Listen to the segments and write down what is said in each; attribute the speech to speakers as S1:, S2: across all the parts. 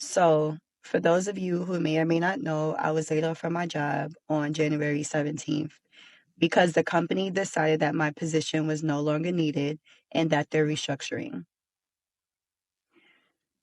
S1: So, for those of you who may or may not know, I was laid off from my job on January 17th because the company decided that my position was no longer needed and that they're restructuring.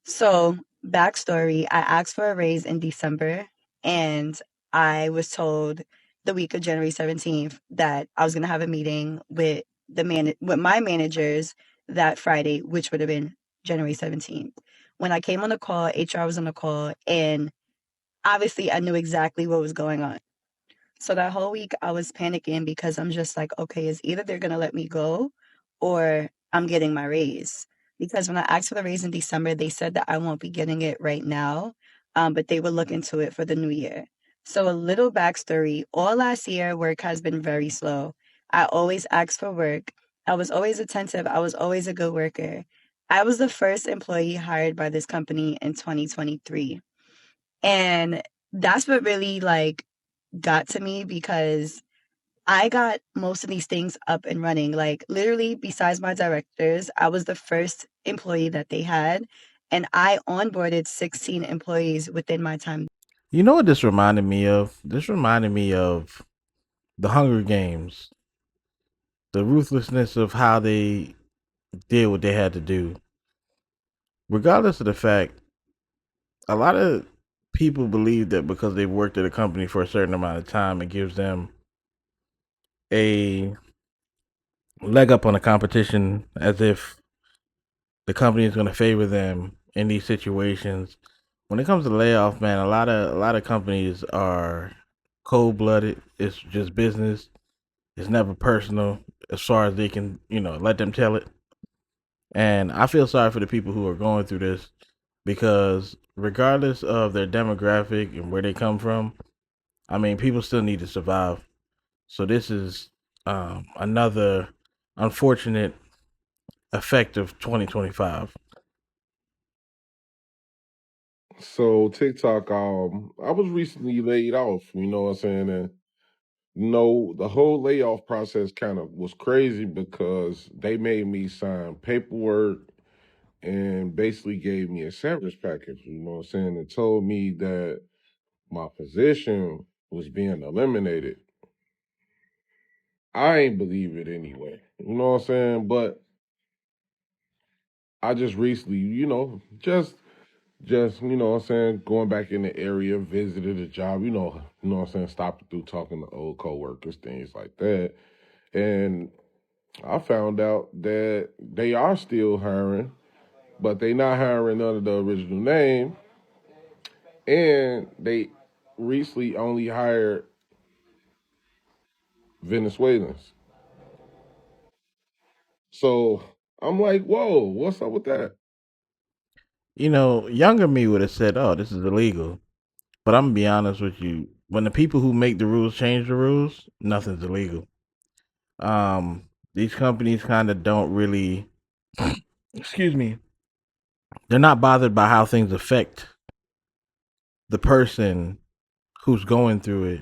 S1: So, backstory, I asked for a raise in December and I was told the week of January 17th that I was going to have a meeting with with my managers that Friday, which would have been January 17th. When I came on the call, HR was on the call, and obviously I knew exactly what was going on. So that whole week I was panicking because I'm just like, okay, it's either they're gonna let me go or I'm getting my raise. Because when I asked for the raise in December, they said that I won't be getting it right now, but they would look into it for the new year. So a little backstory, all last year work has been very slow. I always asked for work. I was always attentive. I was always a good worker. I was the first employee hired by this company in 2023. And that's what really like got to me because I got most of these things up and running. Like literally, besides my directors, I was the first employee that they had, and I onboarded 16 employees within my time.
S2: You know what this reminded me of? This reminded me of the Hunger Games, the ruthlessness of how they did what they had to do. Regardless of the fact, a lot of people believe that because they've worked at a company for a certain amount of time, it gives them a leg up on the competition, as if the company is going to favor them in these situations. When it comes to layoff, man, a lot of companies are cold blooded. It's just business. It's never personal as far as they can, let them tell it. And I feel sorry for the people who are going through this because regardless of their demographic and where they come from, I mean, people still need to survive. So this is another unfortunate effect of 2025.
S3: So TikTok, I was recently laid off, you know what I'm saying? And the whole layoff process kind of was crazy because they made me sign paperwork and basically gave me a severance package, you know what I'm saying? And told me that my position was being eliminated. I ain't believe it anyway. You know what I'm saying? But I just recently, just what I'm saying, going back in the area, visited a job, what I'm saying, stopped through talking to old coworkers, things like that. And I found out that they are still hiring, but they not hiring under the original name. And they recently only hired Venezuelans. So I'm like, whoa, what's up with that?
S2: Younger me would have said, "Oh, this is illegal." But I'm gonna be honest with you. When the people who make the rules change the rules, nothing's illegal. These companies kind of don't really, excuse me, they're not bothered by how things affect the person who's going through it.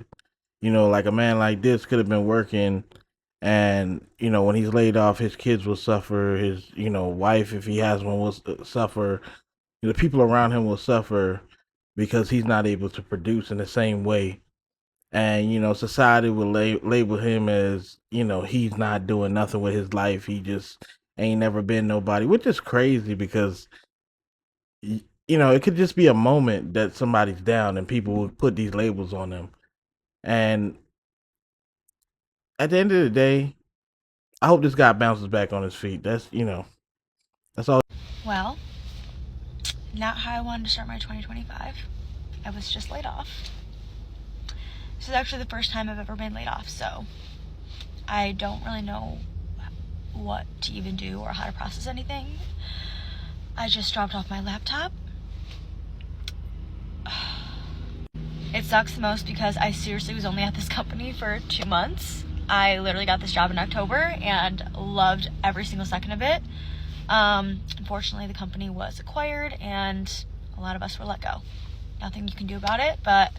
S2: Like a man like this could have been working, and when he's laid off, his kids will suffer. His wife, if he has one, will suffer. The people around him will suffer because he's not able to produce in the same way. And society will label him as he's not doing nothing with his life. He just ain't never been nobody, which is crazy because it could just be a moment that somebody's down and people will put these labels on them. And at the end of the day, I hope this guy bounces back on his feet. That's all.
S4: Well, not how I wanted to start my 2025. I was just laid off. This is actually the first time I've ever been laid off, so I don't really know what to even do or how to process anything. I just dropped off my laptop. It sucks the most because I seriously was only at this company for 2 months. I literally got this job in October and loved every single second of it. Unfortunately, the company was acquired and a lot of us were let go. Nothing you can do about it, but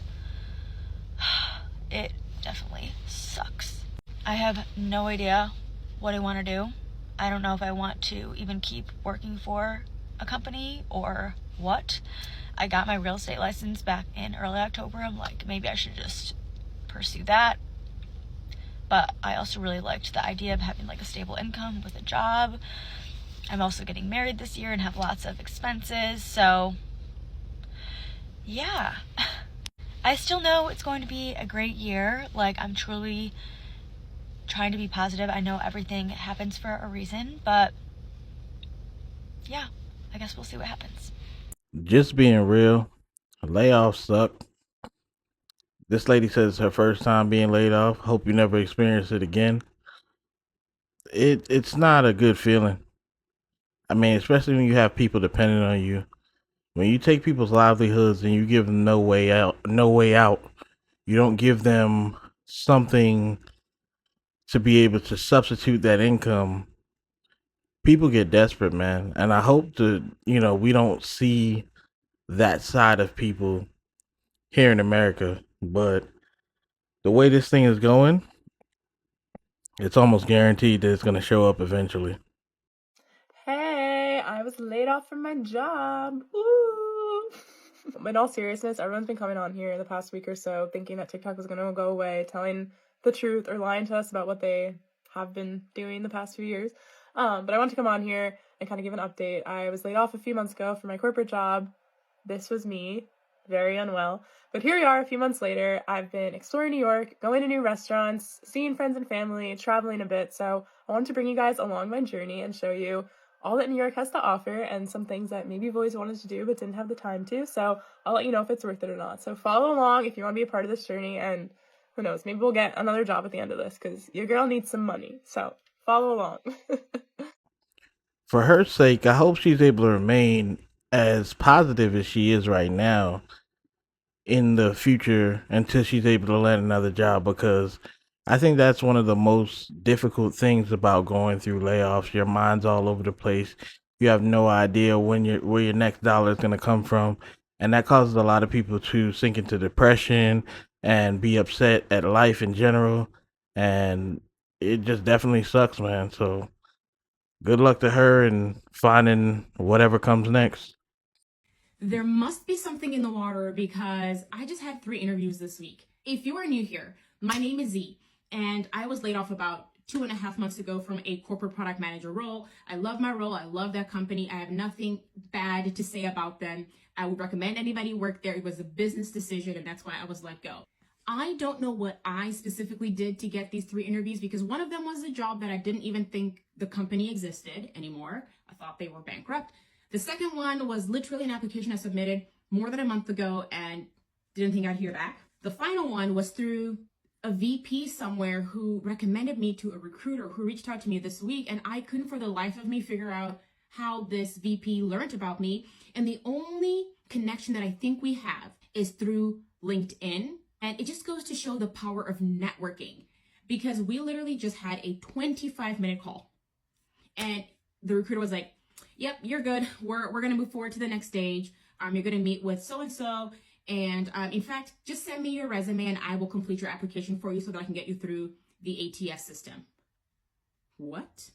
S4: it definitely sucks. I have no idea what I want to do. I don't know if I want to even keep working for a company or what? I got my real estate license back in early October. I'm like, maybe I should just pursue that. But I also really liked the idea of having like a stable income with a job. I'm also getting married this year and have lots of expenses. So, yeah. I still know it's going to be a great year. Like, I'm truly trying to be positive. I know everything happens for a reason, but yeah, I guess we'll see what happens.
S2: Just being real, layoffs suck. This lady says it's her first time being laid off. Hope you never experience it again. It's not a good feeling. I mean, especially when you have people depending on you. When you take people's livelihoods and you give them no way out, you don't give them something to be able to substitute that income. People get desperate, man. And I hope that, we don't see that side of people here in America. But the way this thing is going, it's almost guaranteed that it's going to show up eventually.
S5: Hey, I was laid off from my job. Woo! In all seriousness, everyone's been coming on here in the past week or so thinking that TikTok was going to go away, telling the truth or lying to us about what they have been doing the past few years. But I want to come on here and kind of give an update. I was laid off a few months ago from my corporate job. This was me, very unwell. But here we are a few months later. I've been exploring New York, going to new restaurants, seeing friends and family, traveling a bit. So I wanted to bring you guys along my journey and show you all that New York has to offer and some things that maybe you've always wanted to do but didn't have the time to. So I'll let you know if it's worth it or not. So follow along if you want to be a part of this journey, and who knows, maybe we'll get another job at the end of this because your girl needs some money. So follow along.
S2: For her sake, I hope she's able to remain as positive as she is right now in the future until she's able to land another job, because I think that's one of the most difficult things about going through layoffs. Your mind's all over the place. You have no idea where your next dollar is going to come from, and that causes a lot of people to sink into depression and be upset at life in general. And it just definitely sucks, man. So good luck to her and finding whatever comes next.
S6: There must be something in the water because I just had 3 interviews this week. If you are new here, my name is Z, and I was laid off about 2.5 months ago from a corporate product manager role. I love my role. I love that company. I have nothing bad to say about them. I would recommend anybody work there. It was a business decision, and that's why I was let go. I don't know what I specifically did to get these 3 interviews, because one of them was a job that I didn't even think the company existed anymore. I thought they were bankrupt. The second one was literally an application I submitted more than a month ago and didn't think I'd hear back. The final one was through a VP somewhere who recommended me to a recruiter who reached out to me this week, and I couldn't for the life of me figure out how this VP learned about me. And the only connection that I think we have is through LinkedIn. And it just goes to show the power of networking, because we literally just had a 25-minute call. And the recruiter was like, yep, you're good. We're going to move forward to the next stage. You're going to meet with so-and-so. And in fact, just send me your resume and I will complete your application for you so that I can get you through the ATS system. What?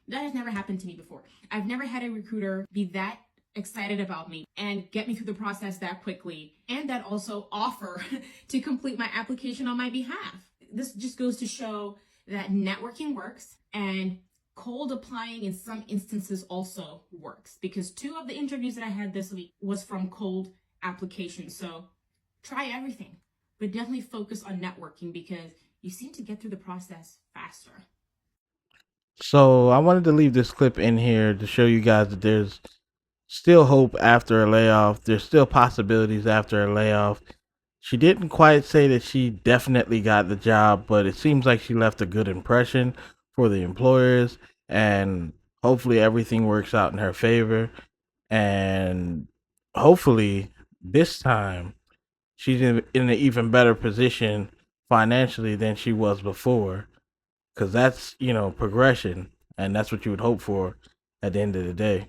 S6: That has never happened to me before. I've never had a recruiter be that excited about me and get me through the process that quickly, and that also offer to complete my application on my behalf. This just goes to show that networking works, and cold applying in some instances also works, because 2 of the interviews that I had this week was from cold applications. So try everything, but definitely focus on networking because you seem to get through the process faster.
S2: So I wanted to leave this clip in here to show you guys that there's still hope after a layoff. There's still possibilities after a layoff. She didn't quite say that she definitely got the job, but it seems like she left a good impression for the employers, and hopefully everything works out in her favor. And hopefully this time she's in an even better position financially than she was before, because that's, progression, and that's what you would hope for at the end of the day.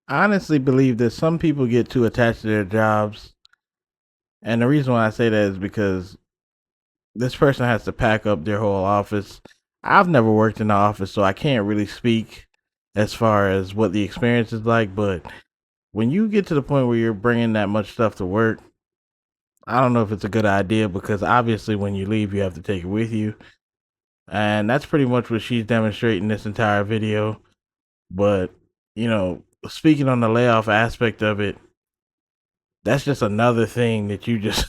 S2: I honestly believe that some people get too attached to their jobs. And the reason why I say that is because this person has to pack up their whole office. I've never worked in the office, so I can't really speak as far as what the experience is like. But when you get to the point where you're bringing that much stuff to work, I don't know if it's a good idea because obviously when you leave, you have to take it with you. And that's pretty much what she's demonstrating this entire video. But, speaking on the layoff aspect of it, that's just another thing that you just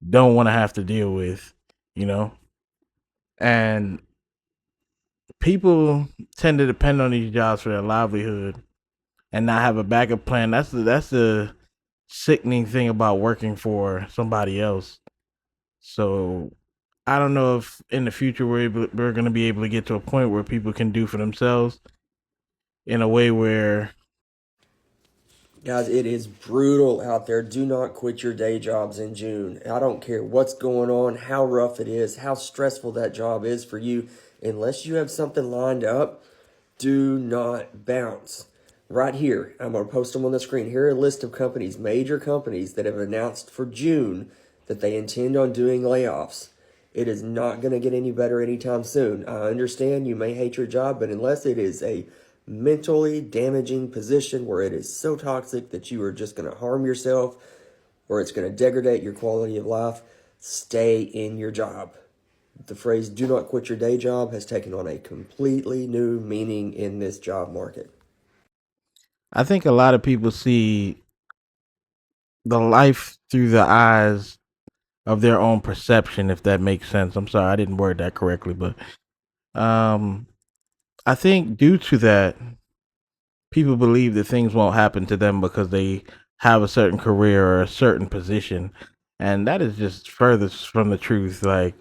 S2: don't want to have to deal with, you know? And people tend to depend on these jobs for their livelihood and not have a backup plan. That's the sickening thing about working for somebody else. So I don't know if in the future we're going to be able to get to a point where people can do for themselves in a way where
S7: Guys, it is brutal out there. Do not quit your day jobs in June. I don't care what's going on, how rough it is, how stressful that job is for you. Unless you have something lined up, do not bounce. Right here, I'm going to post them on the screen. Here are a list of companies, major companies, that have announced for June that they intend on doing layoffs. It is not going to get any better anytime soon. I understand you may hate your job, but unless it is a mentally damaging position where it is so toxic that you are just going to harm yourself or it's going to degrade your quality of life, stay in your job. The phrase "do not quit your day job" has taken on a completely new meaning in this job market.
S2: I think a lot of people see the life through the eyes of their own perception, if that makes sense. I'm sorry, I didn't word that correctly, but um, I think due to that, people believe that things won't happen to them because they have a certain career or a certain position, and that is just furthest from the truth. Like,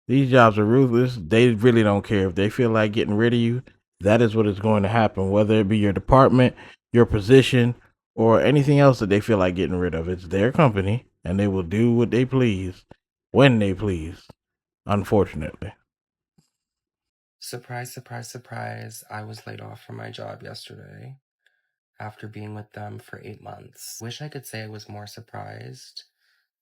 S2: these jobs are ruthless. They really don't care if they feel like getting rid of you. That is what is going to happen, whether it be your department, your position, or anything else that they feel like getting rid of. It's their company, and they will do what they please when they please. Unfortunately.
S8: Surprise, surprise, surprise. I was laid off from my job yesterday after being with them for 8 months. Wish I could say I was more surprised,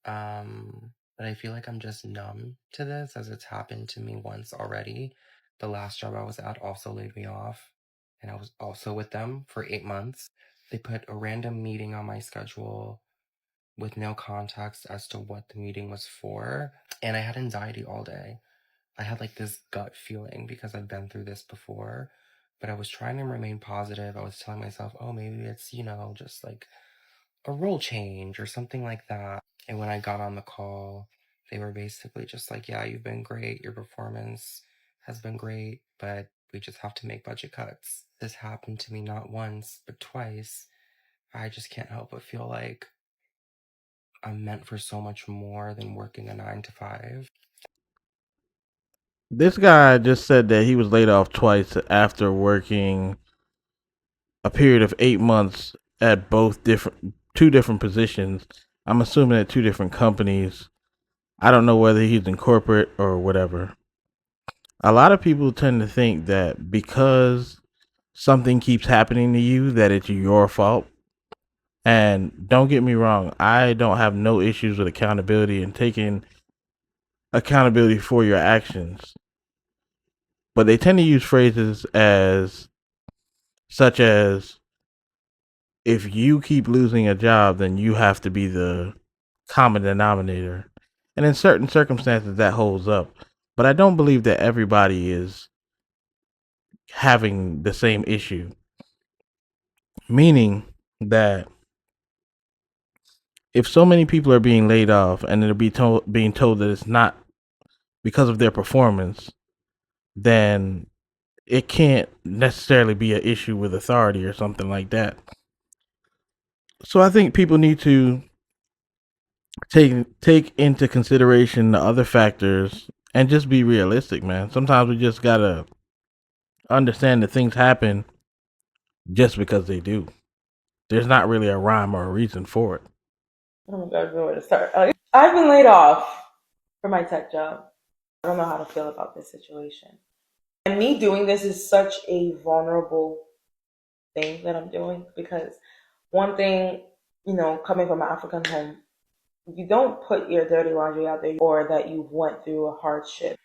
S8: but I feel like I'm just numb to this as it's happened to me once already. The last job I was at also laid me off, and I was also with them for 8 months. They put a random meeting on my schedule with no context as to what the meeting was for, and I had anxiety all day. I had like this gut feeling because I've been through this before, but I was trying to remain positive. I was telling myself, oh, maybe it's, just like a role change or something like that. And when I got on the call, they were basically just like, yeah, you've been great. Your performance has been great, but we just have to make budget cuts. This happened to me not once, but twice. I just can't help but feel like I'm meant for so much more than working a 9 to 5.
S2: This guy just said that he was laid off twice after working a period of 8 months at two different positions. I'm assuming at two different companies. I don't know whether he's in corporate or whatever. A lot of people tend to think that because something keeps happening to you, that it's your fault. And don't get me wrong, I don't have no issues with accountability and taking accountability for your actions. But they tend to use phrases such as, if you keep losing a job, then you have to be the common denominator. And in certain circumstances, that holds up. But I don't believe that everybody is having the same issue. Meaning that if so many people are being laid off and being told that it's not because of their performance, then it can't necessarily be an issue with authority or something like that. So I think people need to take into consideration the other factors and just be realistic, man. Sometimes we just gotta understand that things happen just because they do. There's not really a rhyme or a reason for it.
S9: Oh my God, where to start? I've been laid off from my tech job. I don't know how to feel about this situation. And me doing this is such a vulnerable thing that I'm doing because One thing, coming from an African home, you don't put your dirty laundry out there or that you went through a hardship.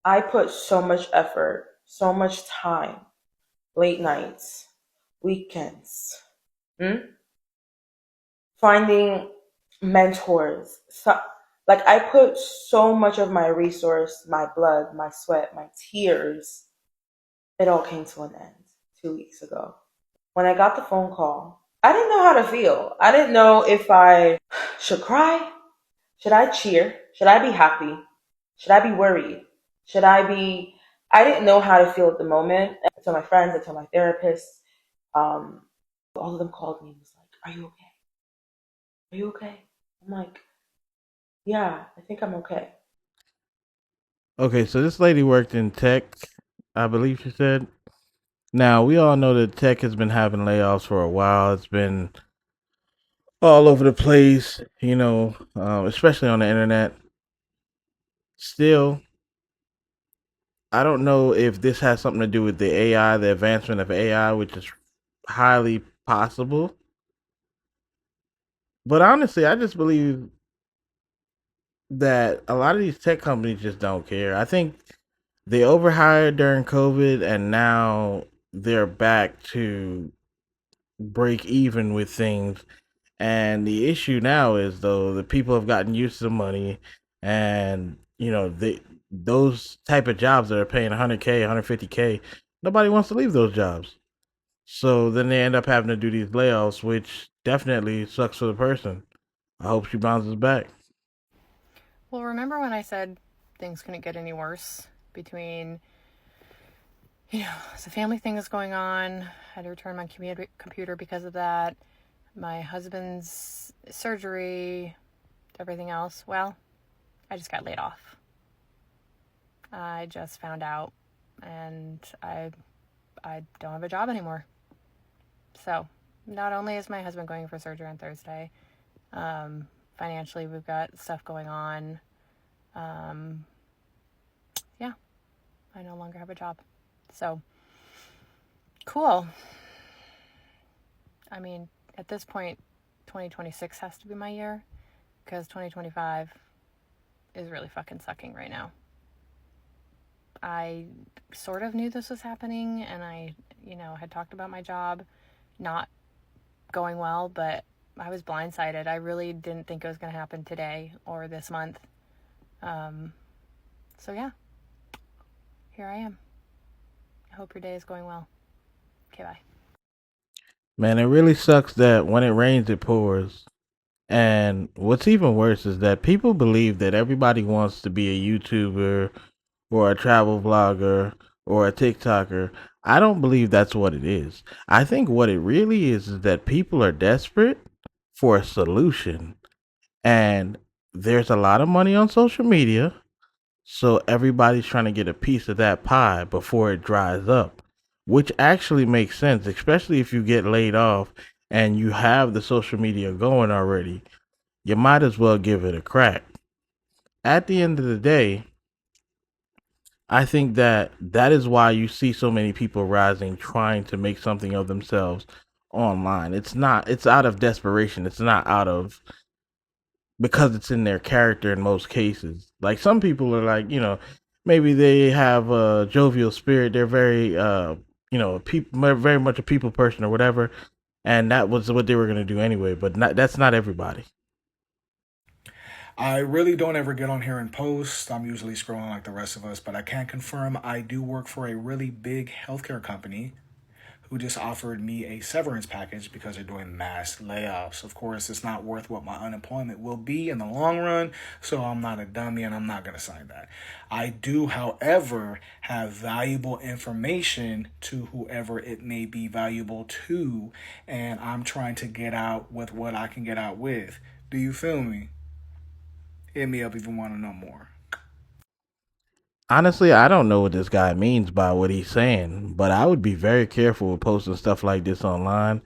S9: I put so much effort, so much time, late nights, weekends, finding mentors. Like I put so much of my resource, my blood, my sweat, my tears. It all came to an end 2 weeks ago. When I got the phone call, I didn't know how to feel. I didn't know if I should cry. Should I cheer? Should I be happy? Should I be worried? I didn't know how to feel at the moment. I told my friends, I told my therapist. All of them called me and was like, "Are you okay? Are you okay?" I'm like, "Yeah, I think I'm okay."
S2: Okay, so this lady worked in tech, I believe she said. Now, we all know that tech has been having layoffs for a while. It's been all over the place, especially on the internet. Still, I don't know if this has something to do with the AI, the advancement of AI, which is highly possible. But honestly, I just believe that a lot of these tech companies just don't care. I think they overhired during COVID and now they're back to break even with things. And the issue now is though the people have gotten used to the money and those type of jobs that are paying 100K, 150K, nobody wants to leave those jobs. So then they end up having to do these layoffs, which definitely sucks for the person. I hope she bounces back.
S10: Well, remember when I said things couldn't get any worse between, the family thing is going on. I had to return my computer because of that. My husband's surgery, everything else. Well, I just got laid off. I just found out and I don't have a job anymore. So not only is my husband going for surgery on Thursday, financially we've got stuff going on. Yeah, I no longer have a job. So cool. I mean, at this point, 2026 has to be my year because 2025 is really fucking sucking right now. I sort of knew this was happening and I, had talked about my job not going well, but I was blindsided. I really didn't think it was going to happen today or this month. So yeah, here I am. I hope your day is going well. Okay, bye.
S2: Man, it really sucks that when it rains, it pours. And what's even worse is that people believe that everybody wants to be a YouTuber or a travel vlogger or a TikToker. I don't believe that's what it is. I think what it really is that people are desperate for a solution. And there's a lot of money on social media. So everybody's trying to get a piece of that pie before it dries up, which actually makes sense, especially if you get laid off and you have the social media going already. You might as well give it a crack. At the end of the day, I think that is why you see so many people rising, trying to make something of themselves online. It's out of desperation. It's not out of because it's in their character in most cases. Like some people are like, maybe they have a jovial spirit. They're very, very much a people person or whatever. And that was what they were going to do anyway. But that's not everybody.
S11: I really don't ever get on here and post. I'm usually scrolling like the rest of us, but I can confirm I do work for a really big healthcare company who just offered me a severance package because they're doing mass layoffs. Of course, it's not worth what my unemployment will be in the long run, so I'm not a dummy and I'm not going to sign that. I do, however, have valuable information to whoever it may be valuable to, and I'm trying to get out with what I can get out with. Do you feel me? Hit me up if you want to know more.
S2: Honestly, I don't know what this guy means by what he's saying, but I would be very careful with posting stuff like this online.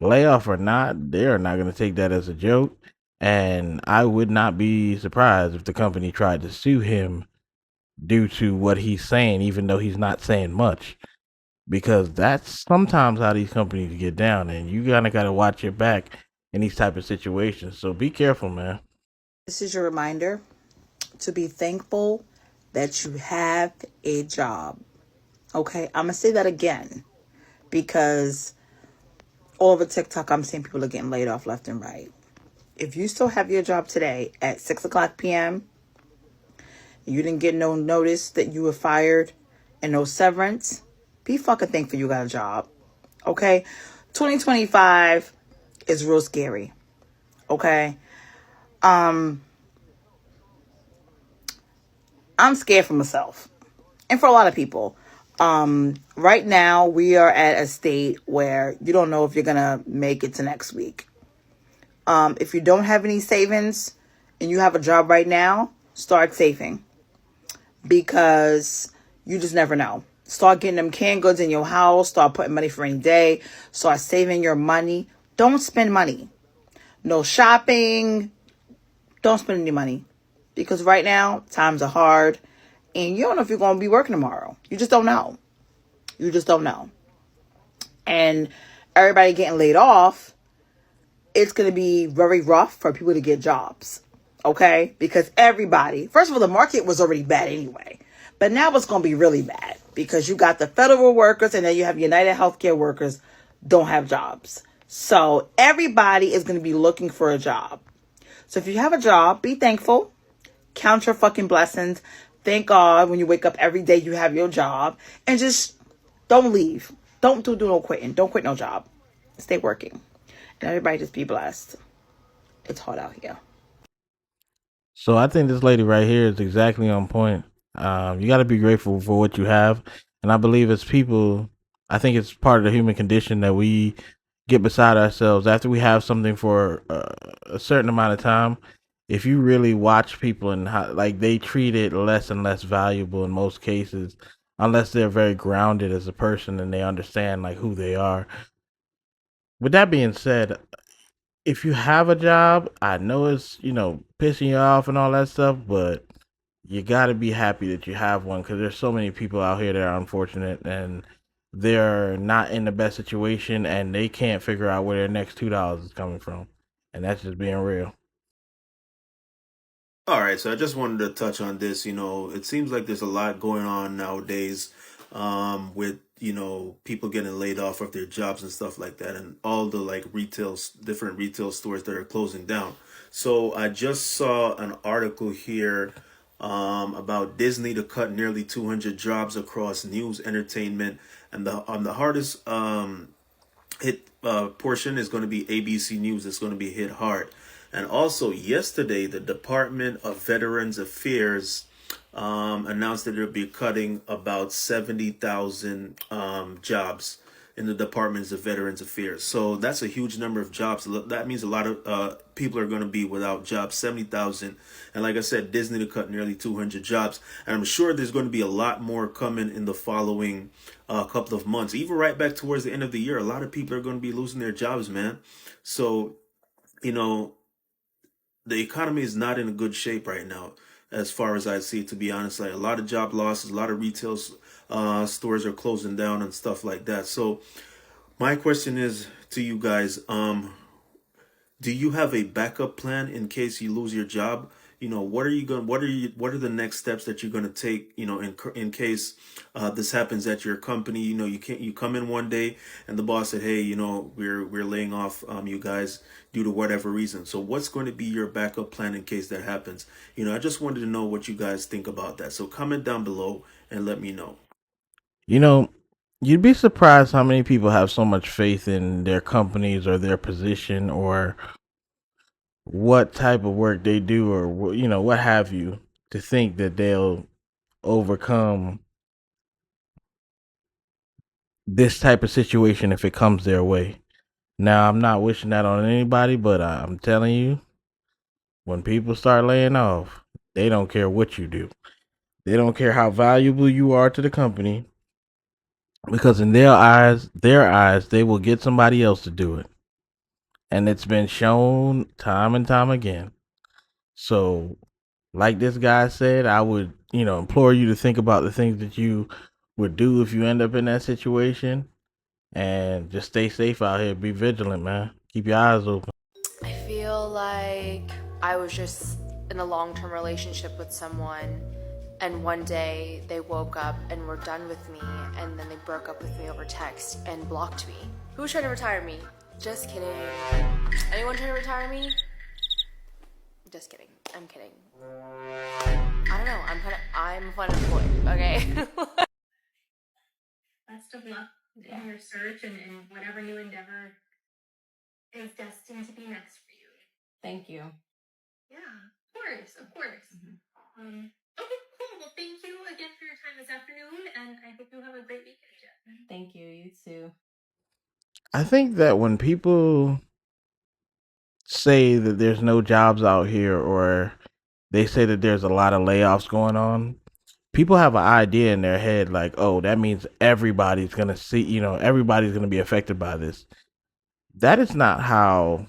S2: Layoff or not, they are not going to take that as a joke. And I would not be surprised if the company tried to sue him due to what he's saying, even though he's not saying much. because that's sometimes how these companies get down, and you kind of got to watch your back in these type of situations. So be careful, man.
S12: This is your reminder to be thankful that you have a job. Okay, I'm gonna say that again because all over TikTok, I'm seeing people are getting laid off left and right. If you still have your job today at 6 o'clock p.m., you didn't get no notice that you were fired and no severance, be fucking thankful you got a job. Okay? 2025 is real scary. Okay? I'm scared for myself and for a lot of people. Right now we are at a state where you don't know if you're gonna make it to next week. If you don't have any savings and you have a job right now, start saving because you just never know. Start getting them canned goods in your house. Start putting money for any day. Start saving your money. Don't spend money. No shopping. Don't spend any money because right now times are hard and you don't know if you're going to be working tomorrow. You just don't know. You just don't know. And everybody getting laid off, it's going to be very rough for people to get jobs. Okay? Because everybody, first of all, the market was already bad anyway. But now it's going to be really bad because you got the federal workers and then you have United Healthcare workers don't have jobs. So everybody is going to be looking for a job. So if you have a job, be thankful. Count your fucking blessings. Thank God when you wake up every day you have your job. And just don't leave. Don't do no quitting. Don't quit no job. Stay working. And everybody just be blessed. It's hot out here.
S2: So I think this lady right here is exactly on point. You got to be grateful for what you have, and I believe as people, I think it's part of the human condition that we get beside ourselves after we have something for a certain amount of time. If you really watch people and how like they treat it less and less valuable in most cases, unless they're very grounded as a person and they understand like who they are. With that being said, if you have a job, I know it's, pissing you off and all that stuff, but you got to be happy that you have one because there's so many people out here that are unfortunate and they're not in the best situation and they can't figure out where their next $2 is coming from. And that's just being real.
S13: All right, so I just wanted to touch on this. It seems like there's a lot going on nowadays with, people getting laid off of their jobs and stuff like that, and all the like different retail stores that are closing down. So I just saw an article here about Disney to cut nearly 200 jobs across news, entertainment, and the hardest hit portion is going to be ABC News. It's going to be hit hard. And also yesterday, the Department of Veterans Affairs announced that they'll be cutting about 70,000 jobs in the Departments of Veterans Affairs. So that's a huge number of jobs. That means a lot of people are going to be without jobs, 70,000. And like I said, Disney to cut nearly 200 jobs. And I'm sure there's going to be a lot more coming in the following couple of months. Even right back towards the end of the year, a lot of people are going to be losing their jobs, man. So, you know, the economy is not in a good shape right now, as far as I see, to be honest. Like a lot of job losses, a lot of retail stores are closing down and stuff like that. So my question is to you guys, do you have a backup plan in case you lose your job? What are the next steps that you're going to take, in case this happens at your company? You come in one day and the boss said, hey, we're laying off you guys due to whatever reason. So what's going to be your backup plan in case that happens? I just wanted to know what you guys think about that. So comment down below and let me know.
S2: You'd be surprised how many people have so much faith in their companies or their position or what type of work they do or what have you to think that they'll overcome this type of situation if it comes their way. Now, I'm not wishing that on anybody, but I'm telling you, when people start laying off, they don't care what you do. They don't care how valuable you are to the company because in their eyes, they will get somebody else to do it. And it's been shown time and time again. So, like this guy said, I would, implore you to think about the things that you would do if you end up in that situation. And just stay safe out here. Be vigilant, man. Keep your eyes open.
S14: I feel like I was just in a long-term relationship with someone, and one day they woke up and were done with me, and then they broke up with me over text and blocked me. Who's trying to retire me? Just kidding. Anyone trying to retire me? Just kidding. I'm kidding. I don't know. I'm unemployed, okay?
S6: Best of luck in your search and whatever new endeavor is destined to be next for you.
S14: Thank you.
S6: Yeah, of course. Okay, cool. Well, thank you again for your time this afternoon, and I hope you have a great weekend, Jen.
S14: Thank you. You too.
S2: I think that when people say that there's no jobs out here, or they say that there's a lot of layoffs going on, people have an idea in their head like, oh, that means everybody's going to everybody's going to be affected by this. That is not how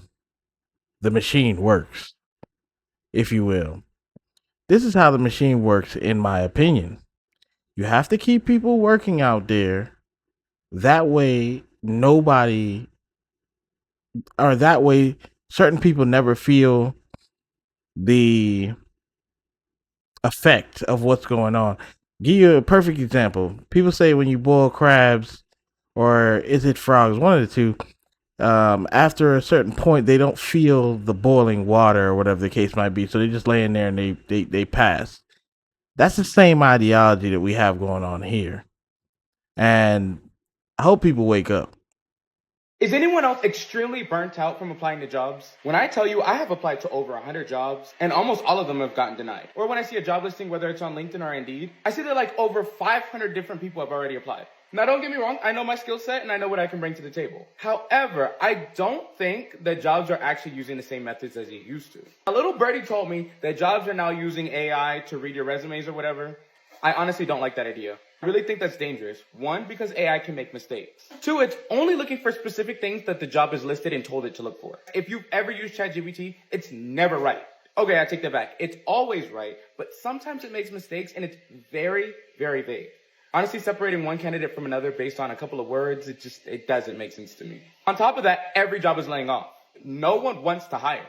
S2: the machine works, if you will. This is how the machine works, in my opinion. You have to keep people working out there. That way, certain people never feel the effect of what's going on. Give you a perfect example. People say when you boil crabs, or is it frogs, one of the two, after a certain point, they don't feel the boiling water or whatever the case might be. So they just lay in there and they pass. That's the same ideology that we have going on here. And I hope people wake up.
S15: Is anyone else extremely burnt out from applying to jobs? When I tell you I have applied to over 100 jobs and almost all of them have gotten denied. Or when I see a job listing, whether it's on LinkedIn or Indeed, I see that like over 500 different people have already applied. Now don't get me wrong, I know my skill set and I know what I can bring to the table. However, I don't think that jobs are actually using the same methods as they used to. A little birdie told me that jobs are now using AI to read your resumes or whatever. I honestly don't like that idea. I really think that's dangerous. One, because AI can make mistakes. Two, it's only looking for specific things that the job is listed and told it to look for. If you've ever used ChatGPT, it's never right. Okay, I take that back. It's always right, but sometimes it makes mistakes and it's very, very vague. Honestly, separating one candidate from another based on a couple of words, it doesn't make sense to me. On top of that, every job is laying off. No one wants to hire.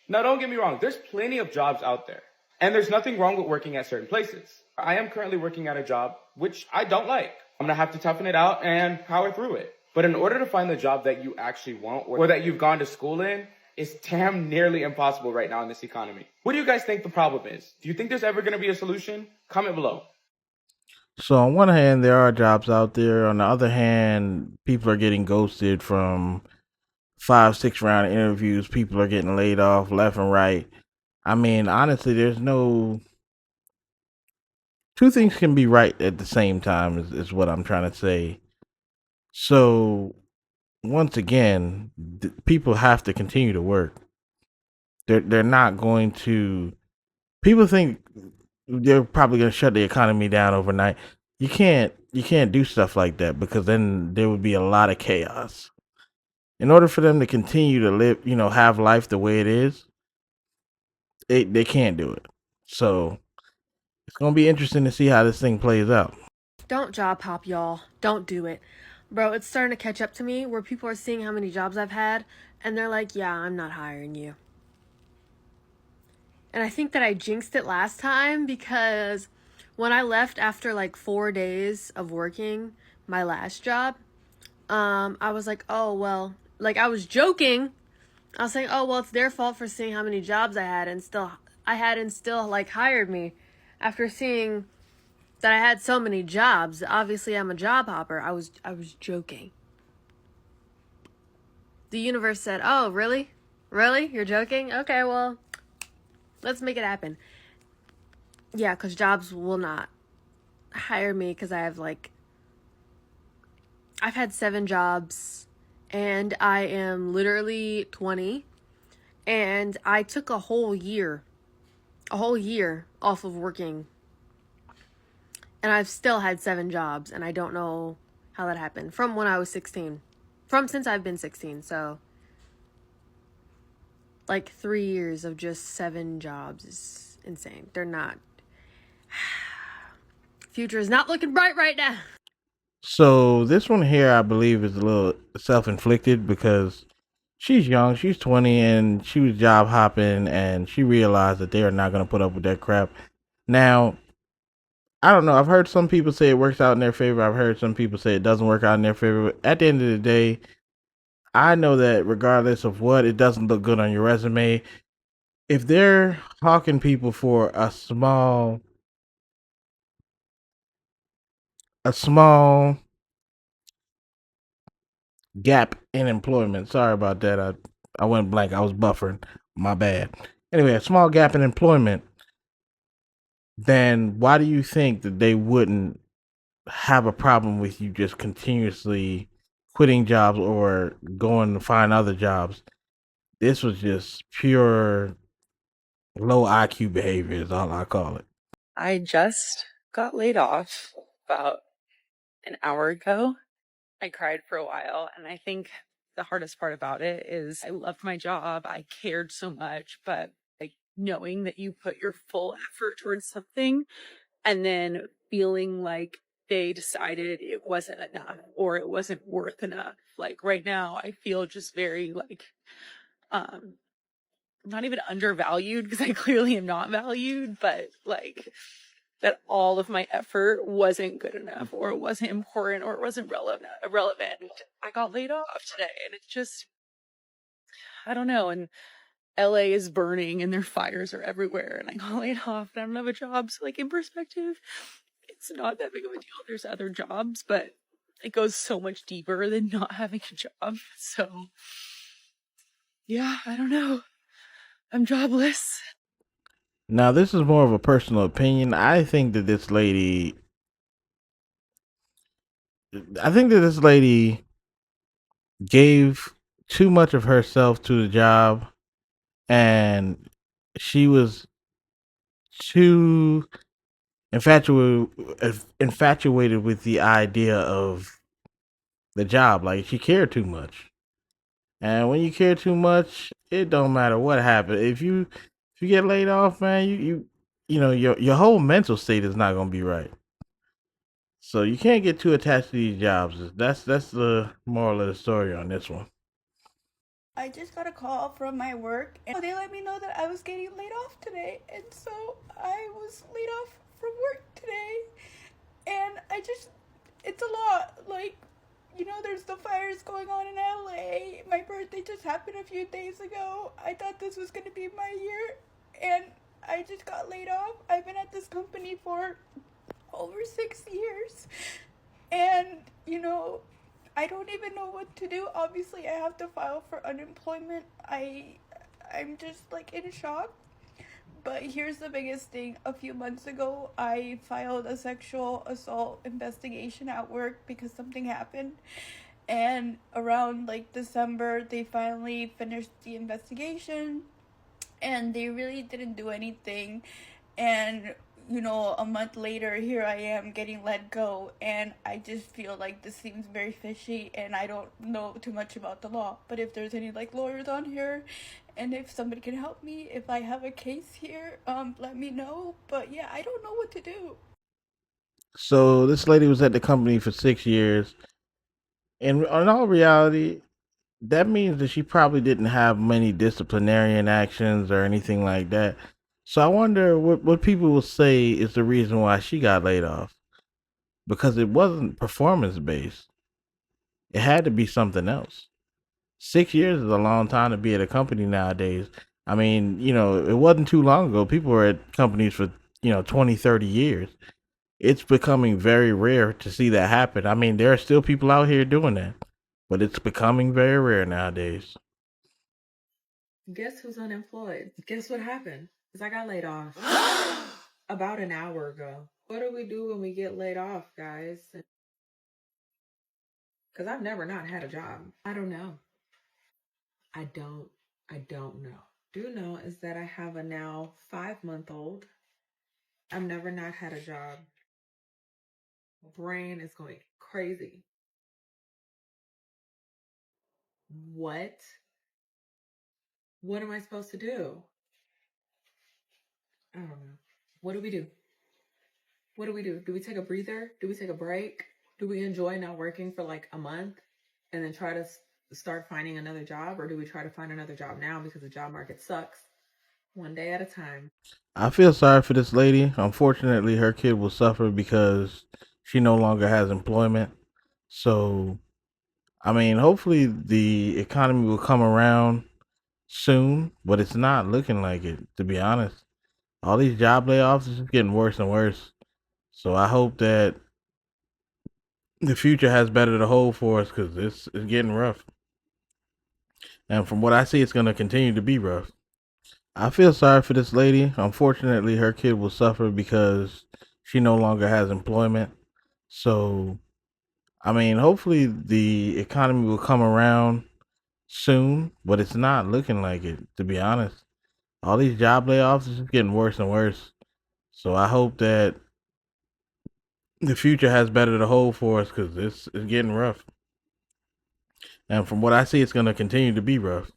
S15: Now, don't get me wrong. There's plenty of jobs out there. And there's nothing wrong with working at certain places. I am currently working at a job which I don't like. I'm going to have to toughen it out and power through it. But in order to find the job that you actually want or that you've gone to school in, it's damn nearly impossible right now in this economy. What do you guys think the problem is? Do you think there's ever going to be a solution? Comment below.
S2: So on one hand, there are jobs out there. On the other hand, people are getting ghosted from 5-6 round interviews. People are getting laid off left and right. I mean, honestly, there's no two things can be right at the same time is what I'm trying to say. So once again, people have to continue to work. They're not going to. People think they're probably going to shut the economy down overnight. You can't do stuff like that, because then there would be a lot of chaos. In order for them to continue to live, have life the way it is, they can't do it. So it's going to be interesting to see how this thing plays out.
S16: Don't job hop, y'all. Don't do it. Bro, it's starting to catch up to me where people are seeing how many jobs I've had and they're like, yeah, I'm not hiring you. And I think that I jinxed it last time because when I left after like 4 days of working my last job, I was like, oh, well, like I was joking. I was saying, oh, well, it's their fault for seeing how many jobs I had and still like hired me after seeing that I had so many jobs. Obviously, I'm a job hopper. I was joking. The universe said, oh, really? Really? You're joking? Okay, well, let's make it happen. Yeah, because jobs will not hire me because I've had 7 jobs and I am literally 20 and I took a whole year off of working. And I've still had 7 jobs, and I don't know how that happened. From when I was 16. Since I've been 16, so. Like 3 years of just 7 jobs is insane. They're not. Future is not looking bright right now.
S2: So this one here, I believe, is a little self-inflicted because she's young. She's 20 and she was job hopping and she realized that they are not going to put up with that crap. Now, I don't know. I've heard some people say it works out in their favor. I've heard some people say it doesn't work out in their favor. But at the end of the day, I know that regardless of what, it doesn't look good on your resume. If they're hawking people for a small gap in employment. Sorry about that. I went blank. I was buffering. My bad. Anyway, a small gap in employment, then why do you think that they wouldn't have a problem with you just continuously quitting jobs or going to find other jobs? This was just pure low IQ behavior is all I call it.
S17: I just got laid off about an hour ago. I cried for a while, and I think the hardest part about it is I loved my job. I cared so much, but like knowing that you put your full effort towards something and then feeling like they decided it wasn't enough or it wasn't worth enough. Like right now, I feel just very like not even undervalued because I clearly am not valued, but like that all of my effort wasn't good enough or it wasn't important or it wasn't relevant. I got laid off today and it's just, I don't know. And LA is burning and their fires are everywhere and I got laid off and I don't have a job. So like in perspective, it's not that big of a deal. There's other jobs, but it goes so much deeper than not having a job. So yeah, I don't know. I'm jobless.
S2: Now, this is more of a personal opinion. I think that this lady gave too much of herself to the job and she was too infatuated with the idea of the job. Like she cared too much. And when you care too much, it don't matter what happens. If you get laid off, man, you know your whole mental state is not gonna be right. So you can't get too attached to these jobs. That's the moral of the story on this one.
S18: I just got a call from my work and they let me know that I was getting laid off today. And so I was laid off from work today. And it's a lot. Like, there's the fires going on in LA. My birthday just happened a few days ago. I thought this was going to be my year. And I just got laid off. I've been at this company for over 6 years. And, I don't even know what to do. Obviously, I have to file for unemployment. I'm just like in shock. But here's the biggest thing. A few months ago, I filed a sexual assault investigation at work because something happened. And around like December, they finally finished the investigation and they really didn't do anything. And a month later, here I am getting let go, and I just feel like this seems very fishy, and I don't know too much about the law. But if there's any like lawyers on here, and if somebody can help me, if I have a case here, let me know. But yeah, I don't know what to do.
S2: So this lady was at the company for 6 years. And in all reality, that means that she probably didn't have many disciplinarian actions or anything like that. So I wonder what people will say is the reason why she got laid off. Because it wasn't performance based. It had to be something else. 6 years is a long time to be at a company nowadays. I mean, it wasn't too long ago. People were at companies for, 20, 30 years. It's becoming very rare to see that happen. I mean, there are still people out here doing that, but it's becoming very rare nowadays.
S19: Guess who's unemployed? Guess what happened? Because I got laid off about an hour ago. What do we do when we get laid off, guys? Because I've never not had a job. I don't know. I don't know. Do know is that I have a now 5-month-old. I've never not had a job. Brain is going crazy. What? What am I supposed to do? I don't know. What do we do? What do? Do we take a breather? Do we take a break? Do we enjoy not working for like a month and then try to start finding another job? Or do we try to find another job now because the job market sucks, one day at a time?
S2: I feel sorry for this lady. Unfortunately, her kid will suffer because she no longer has employment. So, I mean, hopefully the economy will come around soon, but it's not looking like it, to be honest. All these job layoffs is just getting worse and worse. So I hope that the future has better to hold for us because it's getting rough. And from what I see, it's going to continue to be rough. I feel sorry for this lady. Unfortunately, her kid will suffer because she no longer has employment. So, I mean, hopefully the economy will come around soon, but it's not looking like it, to be honest. All these job layoffs is just getting worse and worse. So I hope that the future has better to hold for us because it's getting rough. And from what I see, it's going to continue to be rough.